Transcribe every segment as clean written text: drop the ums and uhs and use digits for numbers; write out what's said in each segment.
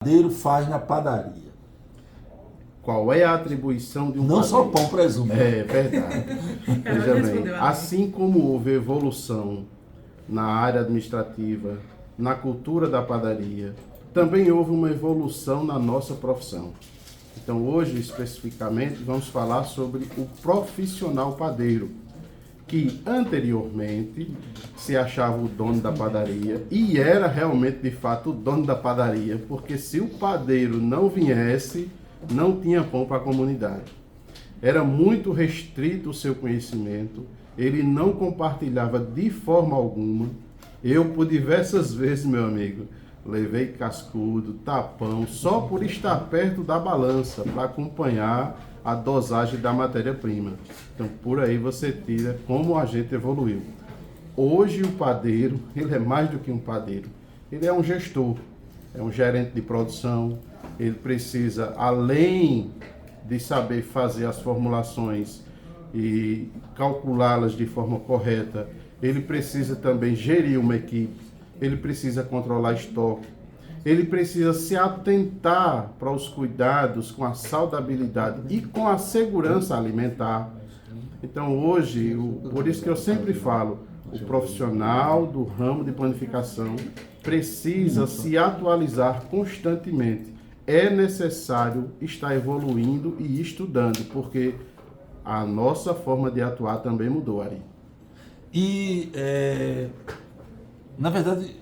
padeiro faz na padaria? Qual é a atribuição de um Não padeiro? só pão, presumo. É verdade. Veja bem, assim como houve evolução na área administrativa, na cultura da padaria, também houve uma evolução na nossa profissão. Então hoje, especificamente, vamos falar sobre o profissional padeiro, que anteriormente se achava o dono da padaria e era realmente, de fato, o dono da padaria, porque se o padeiro não viesse, não tinha pão para a comunidade. Era muito restrito o seu conhecimento, ele não compartilhava de forma alguma. Eu, por diversas vezes, meu amigo, levei cascudo, tapão, só por estar perto da balança, para acompanhar a dosagem da matéria-prima. Então, por aí você tira como a gente evoluiu. Hoje, o padeiro, ele é mais do que um padeiro. Ele é um gestor, é um gerente de produção. Ele precisa, além de saber fazer as formulações e calculá-las de forma correta, ele precisa também gerir uma equipe, ele precisa controlar estoque, ele precisa se atentar para os cuidados com a saudabilidade e com a segurança alimentar. Então hoje, por isso que eu sempre falo, o profissional do ramo de panificação precisa se atualizar constantemente. É necessário estar evoluindo e estudando, porque a nossa forma de atuar também mudou, Ari. E, na verdade,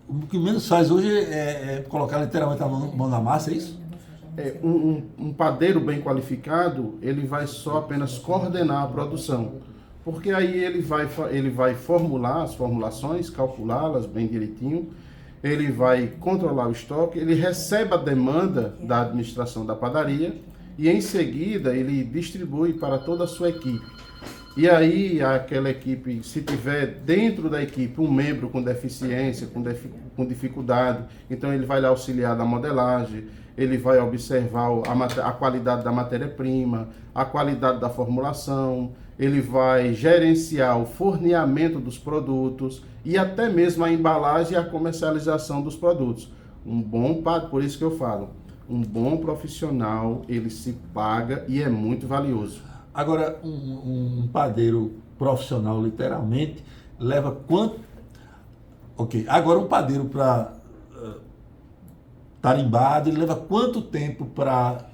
o que menos faz hoje é colocar literalmente a mão na massa, é isso? Um padeiro bem qualificado, ele vai só apenas coordenar a produção, porque aí ele vai formular as formulações, calculá-las bem direitinho, ele vai controlar o estoque, ele recebe a demanda da administração da padaria e em seguida ele distribui para toda a sua equipe. E aí aquela equipe, se tiver dentro da equipe um membro com deficiência, com dificuldade, então ele vai lhe auxiliar na modelagem, ele vai observar a qualidade da matéria-prima, a qualidade da formulação, ele vai gerenciar o forneamento dos produtos e até mesmo a embalagem e a comercialização dos produtos. Por isso que eu falo, um bom profissional, ele se paga e é muito valioso. Agora, um padeiro profissional, literalmente, leva quanto... Ok, agora um padeiro para tarimbado, ele leva quanto tempo para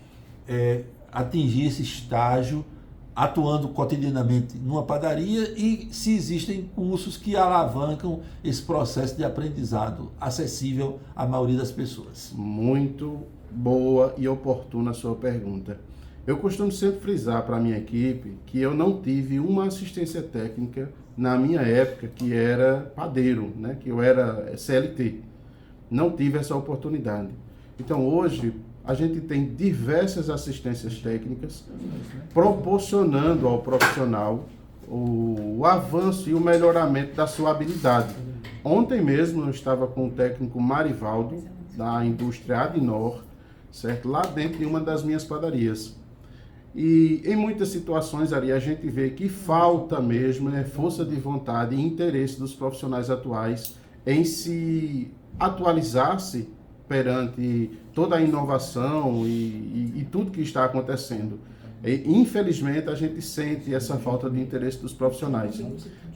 atingir esse estágio, atuando cotidianamente numa padaria, e se existem cursos que alavancam esse processo de aprendizado acessível à maioria das pessoas? Muito boa e oportuna a sua pergunta. Eu costumo sempre frisar para a minha equipe que eu não tive uma assistência técnica na minha época, que era padeiro, né? Que eu era CLT. Não tive essa oportunidade. Então hoje a gente tem diversas assistências técnicas proporcionando ao profissional o avanço e o melhoramento da sua habilidade. Ontem mesmo eu estava com o técnico Marivaldo, da indústria Adnor, certo? Lá dentro de uma das minhas padarias. E em muitas situações ali a gente vê que falta mesmo, né, força de vontade e interesse dos profissionais atuais em se atualizar-se perante toda a inovação e tudo que está acontecendo. E, infelizmente, a gente sente essa falta de interesse dos profissionais.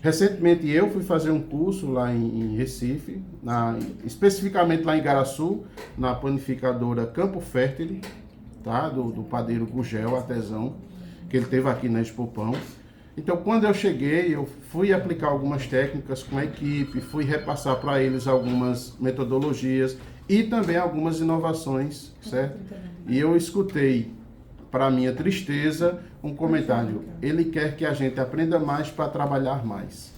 Recentemente, eu fui fazer um curso lá em Recife, especificamente lá em Igaraçu, na panificadora Campo Fértil, tá? do padeiro Gugel, artesão, que ele teve aqui na Expo Pão. Então, quando eu cheguei, eu fui aplicar algumas técnicas com a equipe, fui repassar para eles algumas metodologias e também algumas inovações, certo? E eu escutei, para minha tristeza, um comentário: ele quer que a gente aprenda mais para trabalhar mais.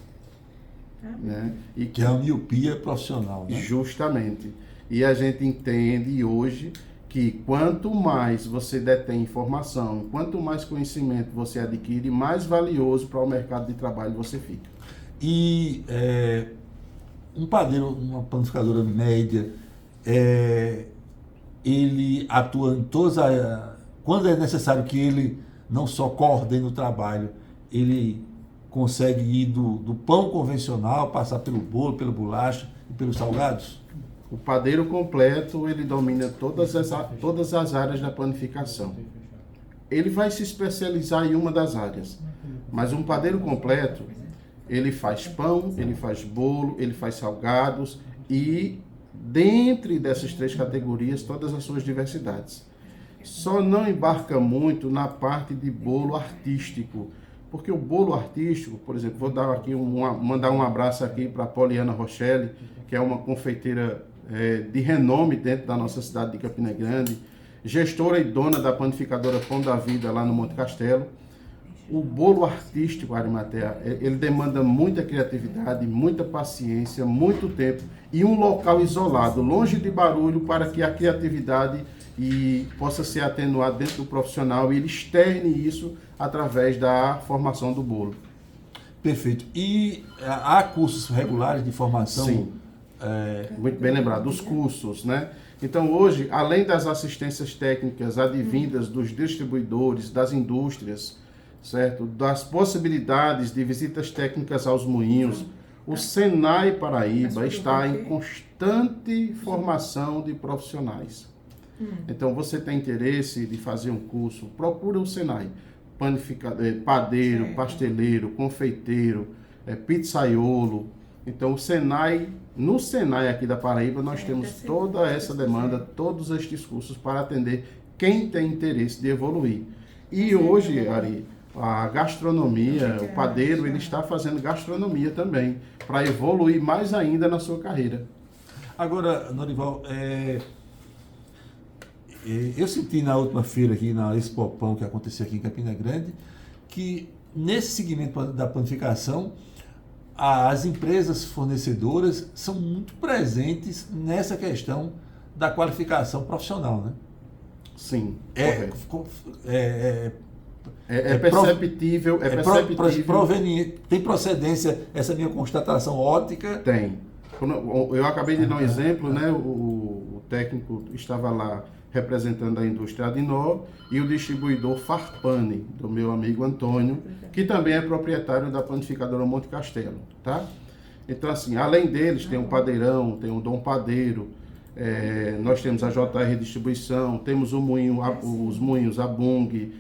Né? E que é a miopia profissional, né? Justamente. E a gente entende hoje que quanto mais você detém informação, quanto mais conhecimento você adquire, mais valioso para o mercado de trabalho você fica. E um padeiro, uma panificadora média, ele atua em todas quando é necessário que ele não só coordene o trabalho, ele consegue ir do pão convencional, passar pelo bolo, pela bolacha e pelos salgados? O padeiro completo, ele domina todas as áreas da panificação. Ele vai se especializar em uma das áreas. Mas um padeiro completo, ele faz pão, ele faz bolo, ele faz salgados e, dentre dessas 3 categorias, todas as suas diversidades. Só não embarca muito na parte de bolo artístico, porque o bolo artístico, por exemplo, vou dar aqui mandar um abraço aqui para a Poliana Rochelle, que é uma confeiteira de renome dentro da nossa cidade de Campina Grande, gestora e dona da panificadora Pão da Vida lá no Monte Castelo. O bolo artístico, Arimatea, ele demanda muita criatividade, muita paciência, muito tempo e um local isolado, longe de barulho, para que a criatividade possa ser atenuada dentro do profissional e ele externe isso através da formação do bolo. Perfeito. E há cursos regulares de formação? Sim, muito bem lembrado, os cursos, né? Então hoje, além das assistências técnicas advindas dos distribuidores, das indústrias, certo? Das possibilidades de visitas técnicas aos moinhos, o Senai Paraíba está em constante formação de profissionais. Então, você tem interesse de fazer um curso, procura o Senai. Padeiro, pasteleiro, confeiteiro, pizzaiolo. Então, no Senai aqui da Paraíba, nós temos toda essa demanda, todos estes cursos para atender quem tem interesse de evoluir. E hoje, Ari, a gastronomia, o padeiro, ele está fazendo gastronomia também, para evoluir mais ainda na sua carreira. Agora, Norival, eu senti na última feira aqui, na Expo Pão, que aconteceu aqui em Campina Grande, que nesse segmento da panificação, as empresas fornecedoras são muito presentes nessa questão da qualificação profissional, né? Sim, perceptível. Tem procedência essa minha constatação ótica? Tem. Eu acabei de dar um exemplo, né? O técnico estava lá representando a indústria Adinol e o distribuidor Farpane, do meu amigo Antônio, que também é proprietário da panificadora Monte Castelo, tá? Então, assim, além deles, tem o Padeirão, tem o Dom Padeiro, nós temos a JR Distribuição, temos os moinhos Abung.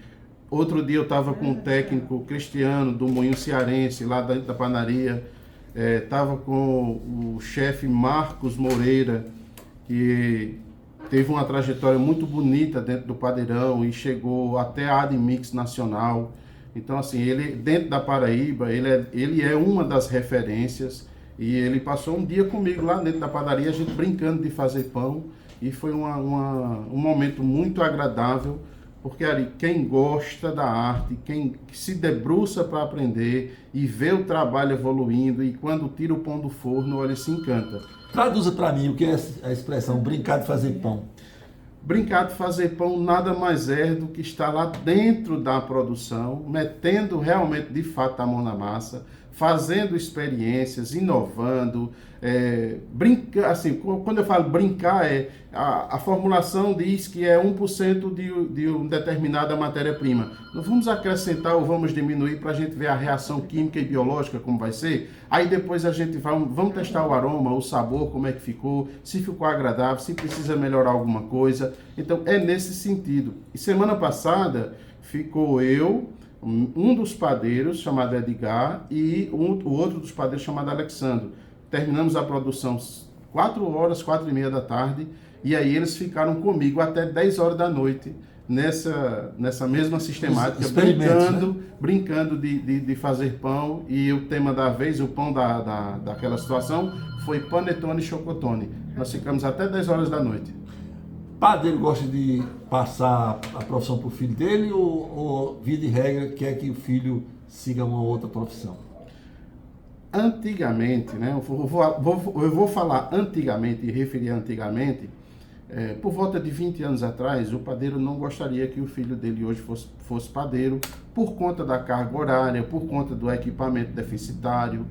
Outro dia eu estava com o técnico Cristiano, do Moinho Cearense, lá da panaria, estava com o chefe Marcos Moreira, que teve uma trajetória muito bonita dentro do Padeirão e chegou até a Admix Nacional. Então, assim, ele dentro da Paraíba, ele é uma das referências e ele passou um dia comigo lá dentro da padaria, a gente brincando de fazer pão e foi um momento muito agradável, porque Ari, quem gosta da arte, quem se debruça para aprender e vê o trabalho evoluindo e quando tira o pão do forno, ele se encanta. Traduza para mim o que é a expressão brincar de fazer pão. Brincar de fazer pão nada mais é do que estar lá dentro da produção, metendo realmente de fato a mão na massa, fazendo experiências, inovando, brincar, assim, quando eu falo brincar, a formulação diz que é 1% de uma determinada matéria-prima. Não vamos acrescentar ou vamos diminuir para a gente ver a reação química e biológica como vai ser. Aí depois a gente vamos testar o aroma, o sabor, como é que ficou, se ficou agradável, se precisa melhorar alguma coisa. Então é nesse sentido. E semana passada ficou um dos padeiros, chamado Edgar, e o outro dos padeiros, chamado Alexandre. Terminamos a produção 4h, 4h30 da tarde, e aí eles ficaram comigo até 10 horas da noite, nessa mesma sistemática, brincando de fazer pão, e o tema da vez, o pão daquela situação, foi panetone e chocotone. Nós ficamos até 10 horas da noite. Padeiro gosta de passar a profissão para o filho dele ou via de regra, quer que o filho siga uma outra profissão? Antigamente, né? Eu vou falar antigamente e referir antigamente, por volta de 20 anos atrás, o padeiro não gostaria que o filho dele hoje fosse padeiro por conta da carga horária, por conta do equipamento deficitário,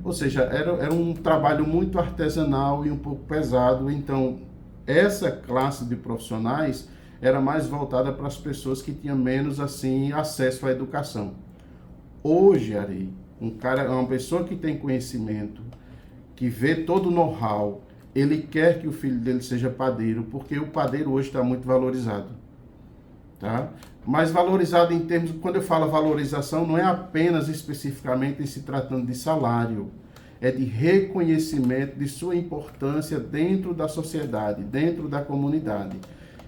ou seja, era um trabalho muito artesanal e um pouco pesado, então essa classe de profissionais era mais voltada para as pessoas que tinham menos assim acesso à educação. Hoje, Ari, uma pessoa que tem conhecimento, que vê todo o know-how ele quer que o filho dele seja padeiro, porque o padeiro hoje está muito valorizado, tá? Mas valorizado em termos, quando eu falo valorização, não é apenas especificamente em se tratando de salário, é de reconhecimento de sua importância dentro da sociedade, dentro da comunidade.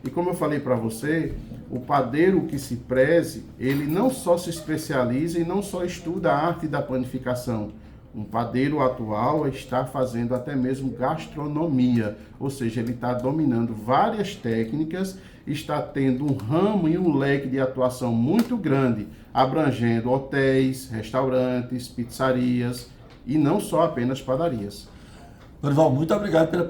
E como eu falei para você, o padeiro que se preze, ele não só se especializa e não só estuda a arte da panificação. Um padeiro atual está fazendo até mesmo gastronomia, ou seja, ele está dominando várias técnicas, está tendo um ramo e um leque de atuação muito grande, abrangendo hotéis, restaurantes, pizzarias e não só apenas padarias. Dorival, muito obrigado pela participação.